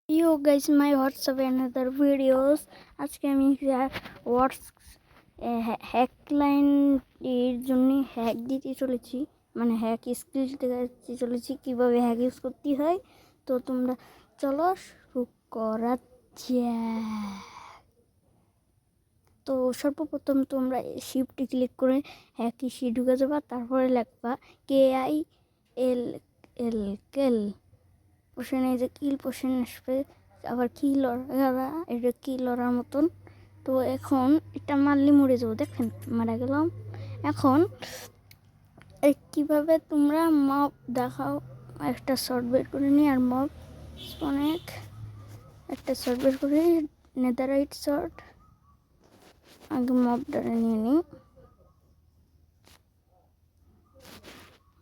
Yo guys, my WhatsApp another videos. আজকে আমি হ্যাকলাইন এর জন্য হ্যাক দিতে চলেছি, মানে হ্যাক স্কিল দিতে চলেছি কিভাবে হ্যাক ইউজ করতে হয়। তো তোমরা চলো শুরু করা যাক। তো সর্বপ্রথম তোমরা শিফটে ক্লিক করে হ্যাক ইসি ঢুকে যাবা, তারপরে লিখবা KILL পোষণে যে কিল পোষণ আসবে, আবার কি লড়া, এটা কি লড়ার মতন। তো এখন এটা মারলি মরে যাবো, দেখেন মারা গেলাম। এখন কীভাবে তোমরা মব দেখাও, একটা শর্ট বের করে নিই আর মব অনেক একটা শর্ট বের করে নেদারাইট শর্ট আগে মবটা নিয়ে নিই।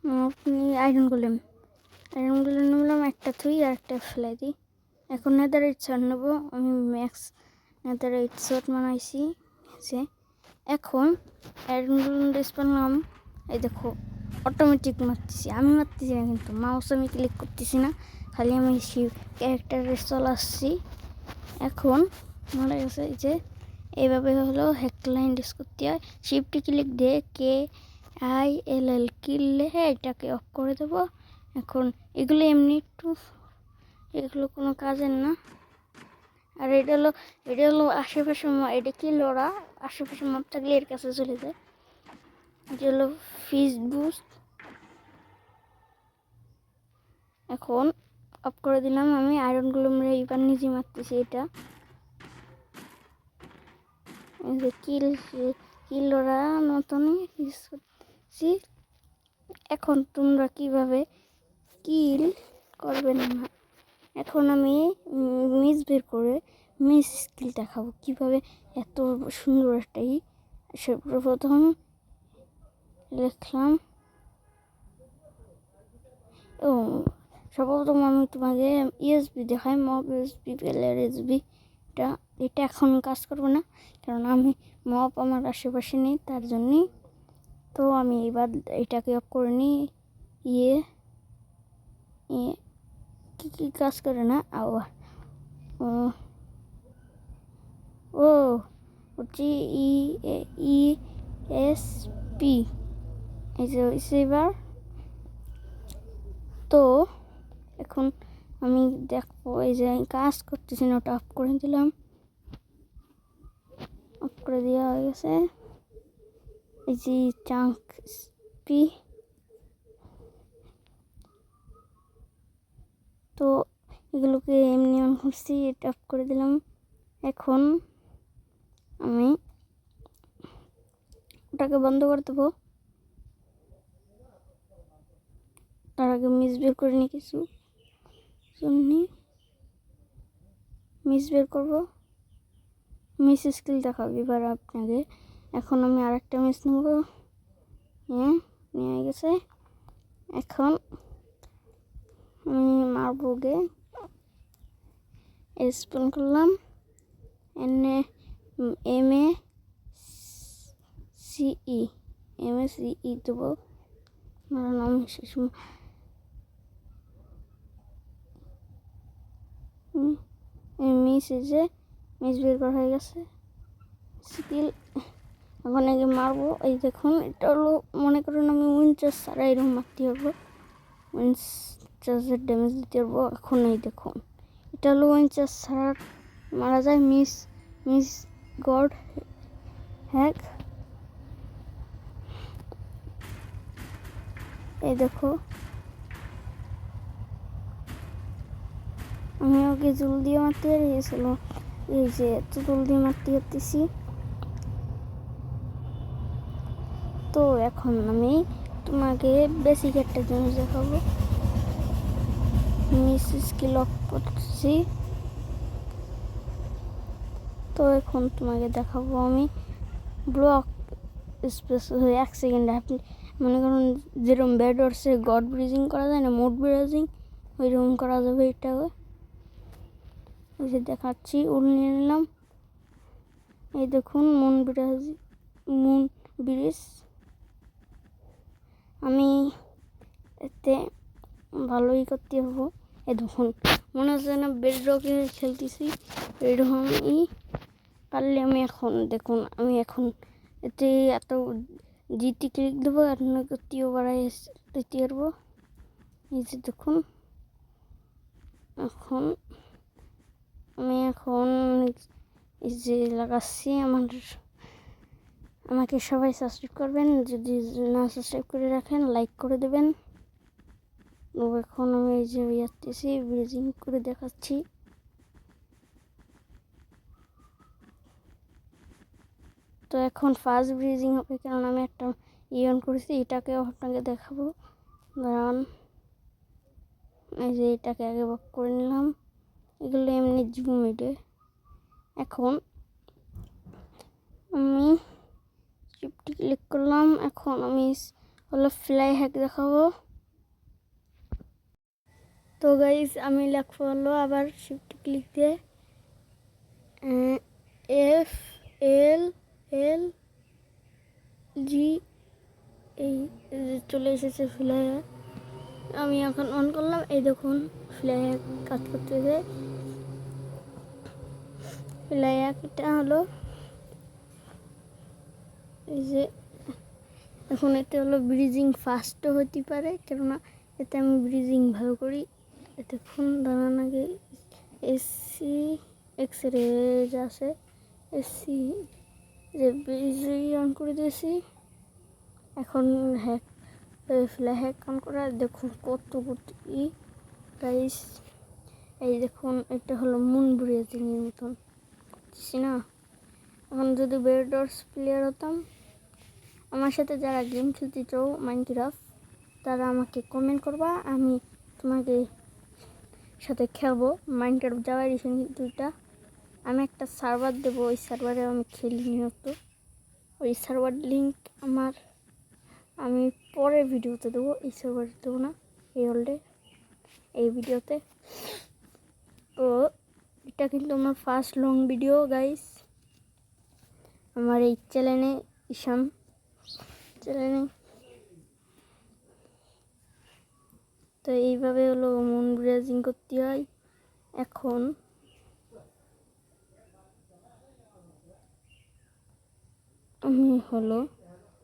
মব নিয়ে আয়রনগুলো নিলাম, একটা থুই আর একটা ফেলাই দিই। এখন নেদারাইট শট নেবো, আমি ম্যাক্স নেদারাইট শট বানাইছি। এখন আয়রনগুলো পেলাম, এই দেখো অটোমেটিক মারতেছি, আমি মারতেছি না, কিন্তু মাউস আমি ক্লিক করতেছি না, খালি আমি ক্যারেক্টারে চলাচ্ছি। এখন মনে গেছে যে এইভাবে হলো হ্যাকলাইন ডিস করতে হয়। শিফটে ক্লিক দিয়ে KILL কিললে এটাকে অফ করে দেবো। এখন এগুলো এমনি একটু, এগুলো কোনো কাজের না। আর এটা হলো আশেপাশে, এটা কি লড়া, আশেপাশে মব থাকলে এর কাছে চলে যায়। এটা হলো ফিজ বুস্ট। এখন অফ করে দিলাম, আমি আয়রনগুলো এবার নিজে মারতেছি। এটা কিল লড়া মতনই ইউজ করছি। এখন তোমরা কিভাবে কিল করবে না, এখন আমি মিস বের করে মিস স্কিল দেখাবো কীভাবে এত সুন্দর একটাই। সর্বপ্রথম লিখলাম, ও সর্বপ্রথম আমি তোমাকে ইউএসবি দেখাই, মব ইউএসবি পেলের এটা এখন কাজ করবো না, কারণ আমি মব আমার আশেপাশে নেই, তার জন্যই। তো আমি এবার এটাকে অফ করে নিই। কি কাজ করে না, আবার GESP এই যে এবার। তো এখন আমি দেখবো, এই যে কাজ করতেছি না, ওটা অফ করে দিলাম, অফ করে দেওয়া হয়ে গেছে। এই যে চাঙ্ক পি, তো এগুলোকে এমনি অন করছি, এটা অফ করে দিলাম। এখন আমি ওটাকে বন্ধ করে দেবো, তার আগে মিস বের করে নিই, কিছু মিস বের করবো, মিস স্কিল দেখাবো এবার আপনাকে। এখন আমি আরেকটা মিস নেবো, নিয়ে গেছে। এখন আমি মারবো গে, স্পন করলাম, MACE দেবো, নাম শেষ। মিস বের করা হয়ে গেছে স্কিল। এখন আগে মারবো, এই দেখুন এটা হলো, মনে করুন আমি উইনচার্জ ছাড়া এরকম মারতে পারবো, উইনচার্জের ড্যামেজ দিতে পারবো। এখন এই দেখুন এটা হলো উইনচার্জ ছাড়া মারা যায়, মিস গড হ্যাক। এই দেখো আমি ওকে জল দিয়ে মারতে পেরেছিল, এই যে এত জল দিয়ে মারতে পারতেছি। তো এখন আমি তোমাকে বেসিক একটা জিনিস দেখাবো, মিস স্কিল অফ করছি। তো এখন তোমাকে দেখাবো আমি ব্লক স্পেস 1 সেকেন্ডে, আপনি মনে করুন যেরকম ব্যাডওয়ার্সে গড ব্রিজিং করা যায় না, মোড ব্রিজিং, ওইরকম করা যাবে। এটা ওই যে দেখাচ্ছি, উল নিয়ে নিলাম, এই দেখুন মুন ব্রিজ। আমি এতে ভালোই করতে হবো, এই দেখুন মনে হচ্ছে না বেডরকে খেলতেছি এরকমই। পারলে আমি এখন দেখুন, আমি এখন এতে এত জিটি ক্লিক দেবো আর গতিও বাড়াই দিতে পারবো। এই যে দেখুন, এখন আমি এই যে লাগাচ্ছি। আমাকে সবাই সাবস্ক্রাইব করবেন, যদি না সাবস্ক্রাইব করে রাখেন লাইক করে দেবেন। এখন আমি এই যে আসতেছি, ব্রিজিং করে দেখাচ্ছি। তো এখন ফার্স্ট ব্রিজিং হবে, কারণ আমি একটা অন করেছি, এটাকেও আপনাকে দেখাবো। দাঁড়ান, এই যে এটাকে আগে বক করে নিলাম, এগুলো এমনি জুমিডে। এখন আমি শিফট ক্লিক করলাম, এখন আমি হলো ফ্লাই হ্যাক দেখাবো। তো গাইস আমি লেখবো হলো আবার শিফট ক্লিক দিয়ে FLLG, এই চলে এসেছে ফ্লাই হ্যাক। আমি এখন অন করলাম, এই দেখুন ফ্লাই হ্যাক কাজ করতেছে। ফ্লাই হ্যাক এটা হলো এই যে এখন এতে হলো ব্রিজিং ফাস্টও হতে পারে, কেননা এতে আমি ব্রিজিং ভালো করি। এতে ফোন দাঁড়ান আগে এসি এক্সরে যা আছে এসি যে ব্রিজিং অন করে দিয়েছি। এখন হ্যাক ফ্লাই হ্যাক অন করা, দেখুন কত ই গাইস। এই দেখুন এটা হলো মুন ব্রিজিংয়ের মতন করতেছি না। এখন যদি বেডরস প্লেয়ার হতাম, আমার সাথে যারা গেম খেলতে চাও মাইনক্রাফট, তারা আমাকে কমেন্ট করবা, আমি তোমাকে সাথে খেলবো। মাইনক্রাফট যাওয়া এডিশন 2টা আমি একটা সার্ভার দেবো, ওই সার্ভারে আমি খেলি নিয়ত। ওই সার্ভার লিঙ্ক আমি পরের ভিডিওতে দেবো, এই সার্ভারে দেবো না, এই ভিডিওতে। তো এটা কিন্তু আমার ফার্স্ট লং ভিডিও গাইস, আমার এই চ্যানেলে ইসাম চ্যানেলে। তো এইভাবে হলো মুন ব্রিজিং করতে হয়। এখন আমি হলো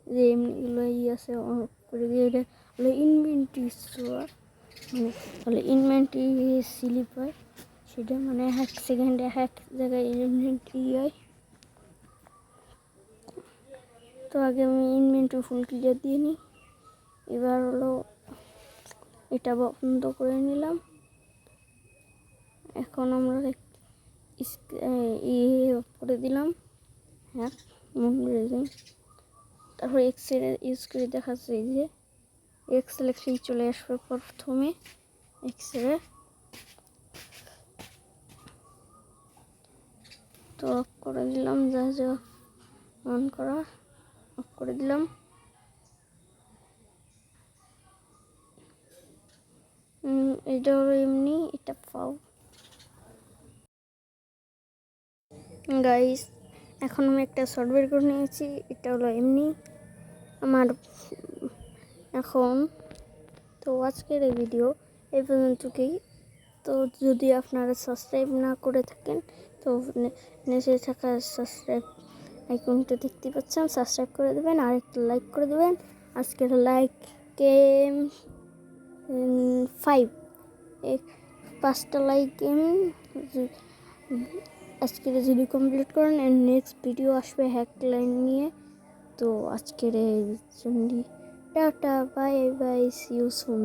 যে এমনিগুলো আছে করে দিয়ে, এটা হলো ইনভেন্টরি স্টোর, হলো ইনভেন্টরি স্লিপ হয়, সেটা মানে এক সেকেন্ডে এক জায়গায় ইনভেন্টরি হয়। তো আগে আমি ইনভেন্টরি ফুল ক্লিয়ার দিয়ে নিই। এবার হলো এটা বন্ধ করে নিলাম। এখন আমরা করে দিলাম, হ্যাঁ মুন ব্রিজিং। তারপর এক্সরে ইউজ করে দেখাচ্ছে, এই যে এক্স সিলেকশন চলে আসবে প্রথমে এক্সরে। তো অফ করে দিলাম, যা যা অন করা অফ করে দিলাম। এটা হলো এমনি, এটা পাও গাইস। এখন আমি একটা সফটওয়্যার করে নিয়েছি, এটা হলো এমনি আমার এখন। তো আজকের এই ভিডিও এই পর্যন্তই। তো যদি আপনারা সাবস্ক্রাইব না করে থাকেন, তো নিচে থাকা সাবস্ক্রাইব আইকনটা দেখতে পাচ্ছেন, সাবস্ক্রাইব করে দেবেন আর একটা লাইক করে দেবেন। আজকের লাইকে 5টা লাইক আজকের যদি কমপ্লিট করেন, নেক্সট ভিডিও আসবে হ্যাক লাইন নিয়ে। তো আজকের এই জন্য tata, bye bye, see you soon.